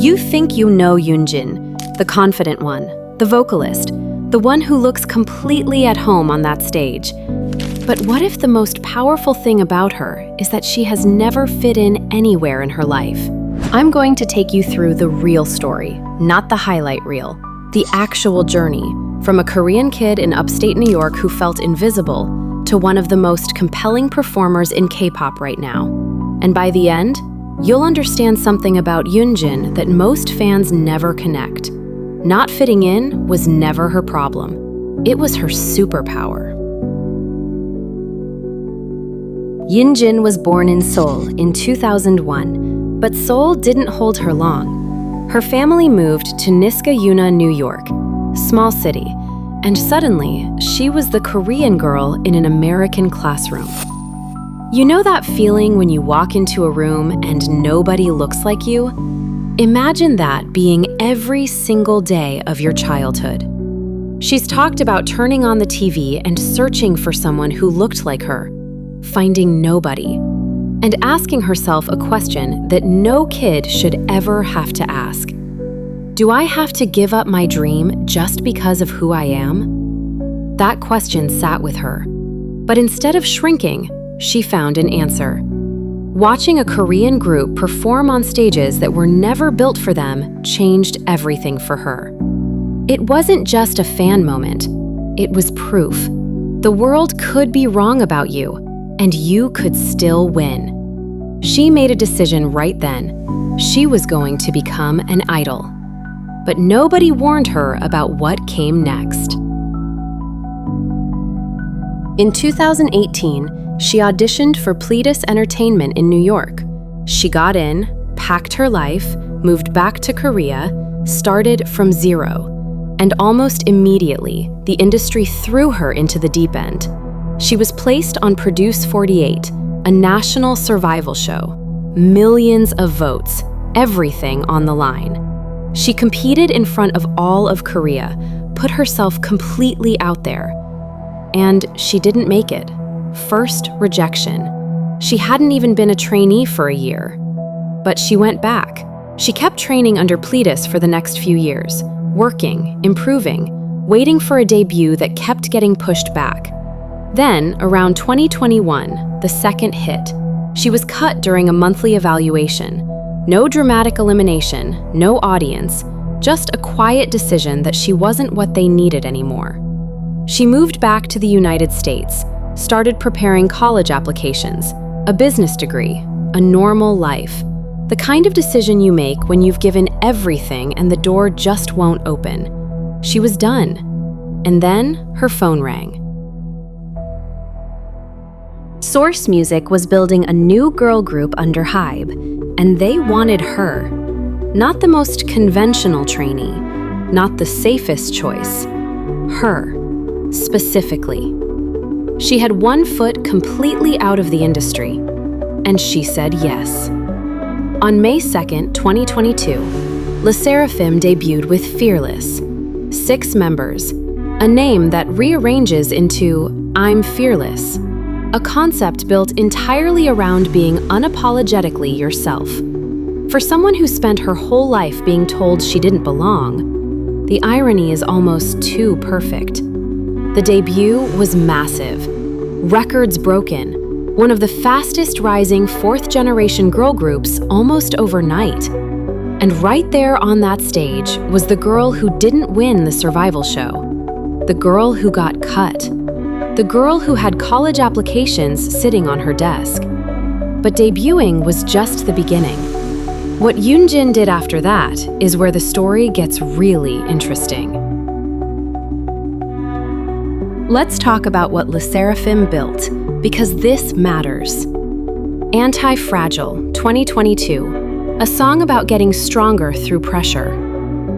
You think you know Yunjin, the confident one, the vocalist, the one who looks completely at home on that stage. But what if the most powerful thing about her is that she has never fit in anywhere in her life? I'm going to take you through the real story, not the highlight reel, the actual journey, from a Korean kid in upstate New York who felt invisible to one of the most compelling performers in K-pop right now. And by the end, you'll understand something about Yunjin that most fans never connect. Not fitting in was never her problem. It was her superpower. Yunjin was born in Seoul in 2001, but Seoul didn't hold her long. Her family moved to Niskayuna, New York, small city, and suddenly she was the Korean girl in an American classroom. You know that feeling when you walk into a room and nobody looks like you? Imagine that being every single day of your childhood. She's talked about turning on the TV and searching for someone who looked like her, finding nobody, and asking herself a question that no kid should ever have to ask. Do I have to give up my dream just because of who I am? That question sat with her, but instead of shrinking, she found an answer. Watching a Korean group perform on stages that were never built for them changed everything for her. It wasn't just a fan moment, it was proof. The world could be wrong about you, and you could still win. She made a decision right then. She was going to become an idol. But nobody warned her about what came next. In 2018, she auditioned for Pledis Entertainment in New York. She got in, packed her life, moved back to Korea, started from zero. And almost immediately, the industry threw her into the deep end. She was placed on Produce 48, a national survival show. Millions of votes, everything on the line. She competed in front of all of Korea, put herself completely out there. And she didn't make it. First rejection. She hadn't even been a trainee for a year. But she went back. She kept training under Pledis for the next few years, working, improving, waiting for a debut that kept getting pushed back. Then, around 2021, the second hit. She was cut during a monthly evaluation. No dramatic elimination, no audience, just a quiet decision that she wasn't what they needed anymore. She moved back to the United States, started preparing college applications, a business degree, a normal life. The kind of decision you make when you've given everything and the door just won't open. She was done. And then her phone rang. Source Music was building a new girl group under Hybe, and they wanted her. Not the most conventional trainee, not the safest choice. Her, specifically. She had one foot completely out of the industry, and she said yes. On May 2nd, 2022, Le Sserafim debuted with Fearless. 6 members, a name that rearranges into I'm Fearless, a concept built entirely around being unapologetically yourself. For someone who spent her whole life being told she didn't belong, the irony is almost too perfect. The debut was massive. Records broken. One of the fastest rising 4th-generation girl groups almost overnight. And right there on that stage was the girl who didn't win the survival show. The girl who got cut. The girl who had college applications sitting on her desk. But debuting was just the beginning. What Yunjin did after that is where the story gets really interesting. Let's talk about what Le Sserafim built, because this matters. Anti-Fragile, 2022, a song about getting stronger through pressure.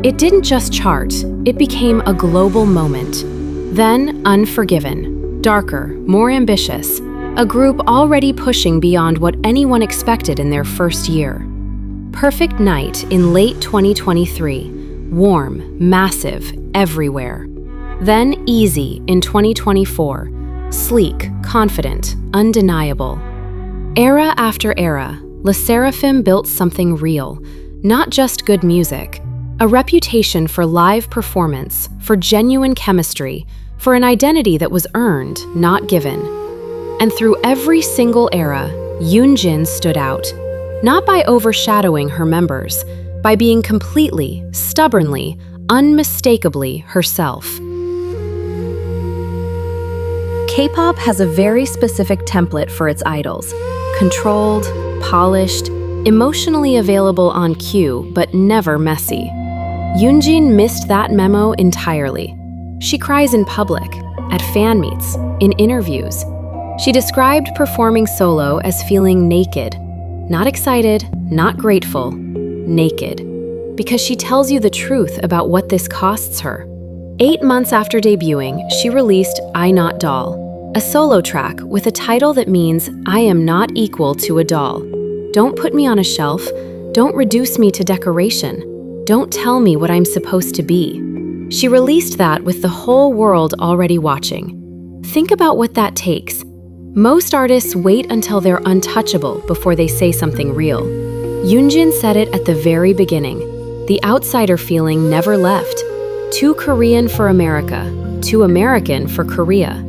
It didn't just chart, it became a global moment. Then Unforgiven, darker, more ambitious, a group already pushing beyond what anyone expected in their first year. Perfect Night in late 2023, warm, massive, everywhere. Then Easy in 2024, sleek, confident, undeniable. Era after era, Le Sserafim built something real, not just good music, a reputation for live performance, for genuine chemistry, for an identity that was earned, not given. And through every single era, Yunjin stood out, not by overshadowing her members, by being completely, stubbornly, unmistakably herself. K-pop has a very specific template for its idols: controlled, polished, emotionally available on cue, but never messy. Yunjin missed that memo entirely. She cries in public, at fan meets, in interviews. She described performing solo as feeling naked. Not excited, not grateful, naked. Because she tells you the truth about what this costs her. 8 months after debuting, she released I Not Doll, a solo track with a title that means I am not equal to a doll. Don't put me on a shelf. Don't reduce me to decoration. Don't tell me what I'm supposed to be. She released that with the whole world already watching. Think about what that takes. Most artists wait until they're untouchable before they say something real. Yunjin said it at the very beginning. The outsider feeling never left. Too Korean for America, too American for Korea.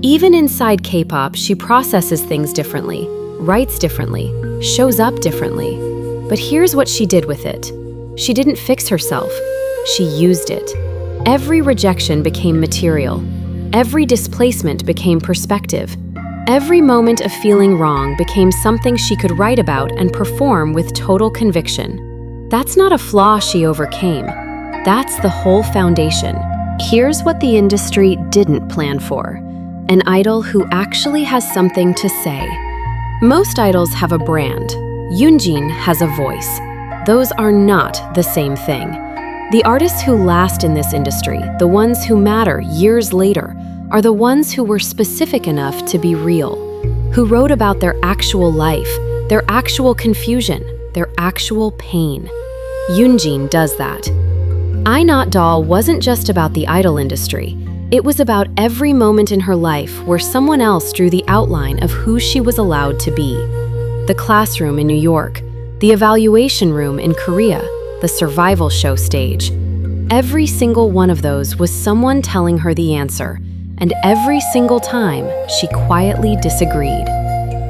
Even inside K-pop, she processes things differently, writes differently, shows up differently. But here's what she did with it. She didn't fix herself. She used it. Every rejection became material. Every displacement became perspective. Every moment of feeling wrong became something she could write about and perform with total conviction. That's not a flaw she overcame. That's the whole foundation. Here's what the industry didn't plan for: an idol who actually has something to say. Most idols have a brand. Yunjin has a voice. Those are not the same thing. The artists who last in this industry, the ones who matter years later, are the ones who were specific enough to be real, who wrote about their actual life, their actual confusion, their actual pain. Yunjin does that. I Not Doll wasn't just about the idol industry. It was about every moment in her life where someone else drew the outline of who she was allowed to be. The classroom in New York, the evaluation room in Korea, the survival show stage. Every single one of those was someone telling her the answer, and every single time she quietly disagreed.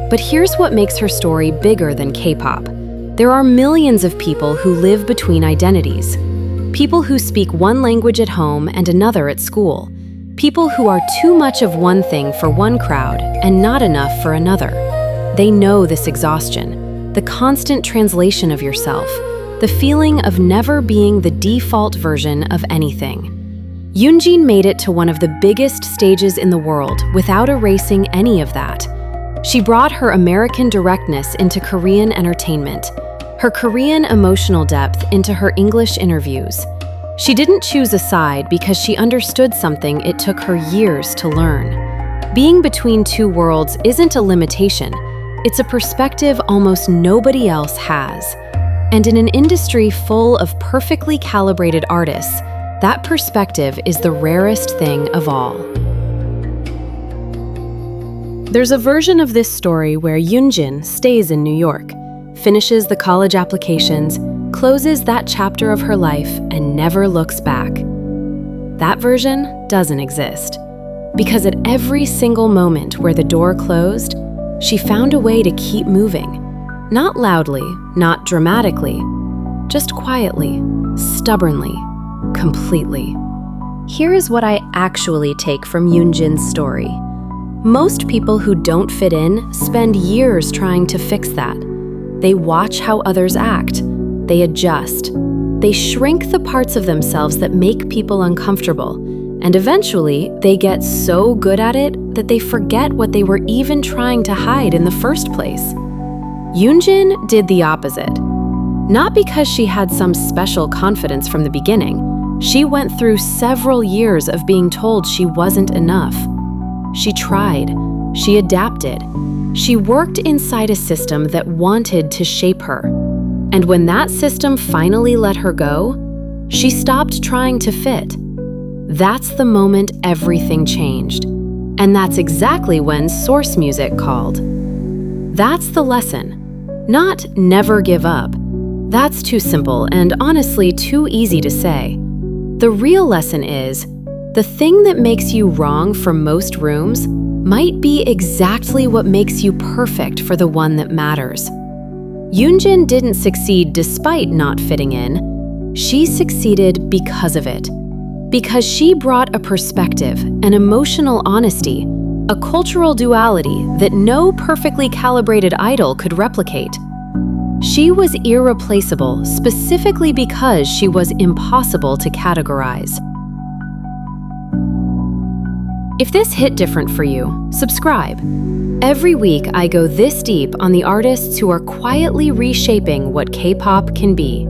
But here's what makes her story bigger than K-pop. There are millions of people who live between identities. People who speak one language at home and another at school. People who are too much of one thing for one crowd and not enough for another. They know this exhaustion, the constant translation of yourself, the feeling of never being the default version of anything. Yunjin made it to one of the biggest stages in the world without erasing any of that. She brought her American directness into Korean entertainment, her Korean emotional depth into her English interviews. She didn't choose a side because she understood something it took her years to learn. Being between two worlds isn't a limitation. It's a perspective almost nobody else has. And in an industry full of perfectly calibrated artists, that perspective is the rarest thing of all. There's a version of this story where Yunjin stays in New York, finishes the college applications, closes that chapter of her life, and never looks back. That version doesn't exist. Because at every single moment where the door closed, she found a way to keep moving. Not loudly, not dramatically, just quietly, stubbornly, completely. Here is what I actually take from Yunjin's story. Most people who don't fit in spend years trying to fix that. They watch how others act. They adjust. They shrink the parts of themselves that make people uncomfortable. And eventually, they get so good at it that they forget what they were even trying to hide in the first place. Yunjin did the opposite. Not because she had some special confidence from the beginning. She went through several years of being told she wasn't enough. She tried. She adapted. She worked inside a system that wanted to shape her. And when that system finally let her go, she stopped trying to fit. That's the moment everything changed. And that's exactly when source music called. That's the lesson. Not never give up. That's too simple and honestly too easy to say. The real lesson is, the thing that makes you wrong for most rooms might be exactly what makes you perfect for the one that matters. Yunjin didn't succeed despite not fitting in. She succeeded because of it. Because she brought a perspective, an emotional honesty, a cultural duality that no perfectly calibrated idol could replicate. She was irreplaceable specifically because she was impossible to categorize. If this hit different for you, subscribe. Every week I go this deep on the artists who are quietly reshaping what K-pop can be.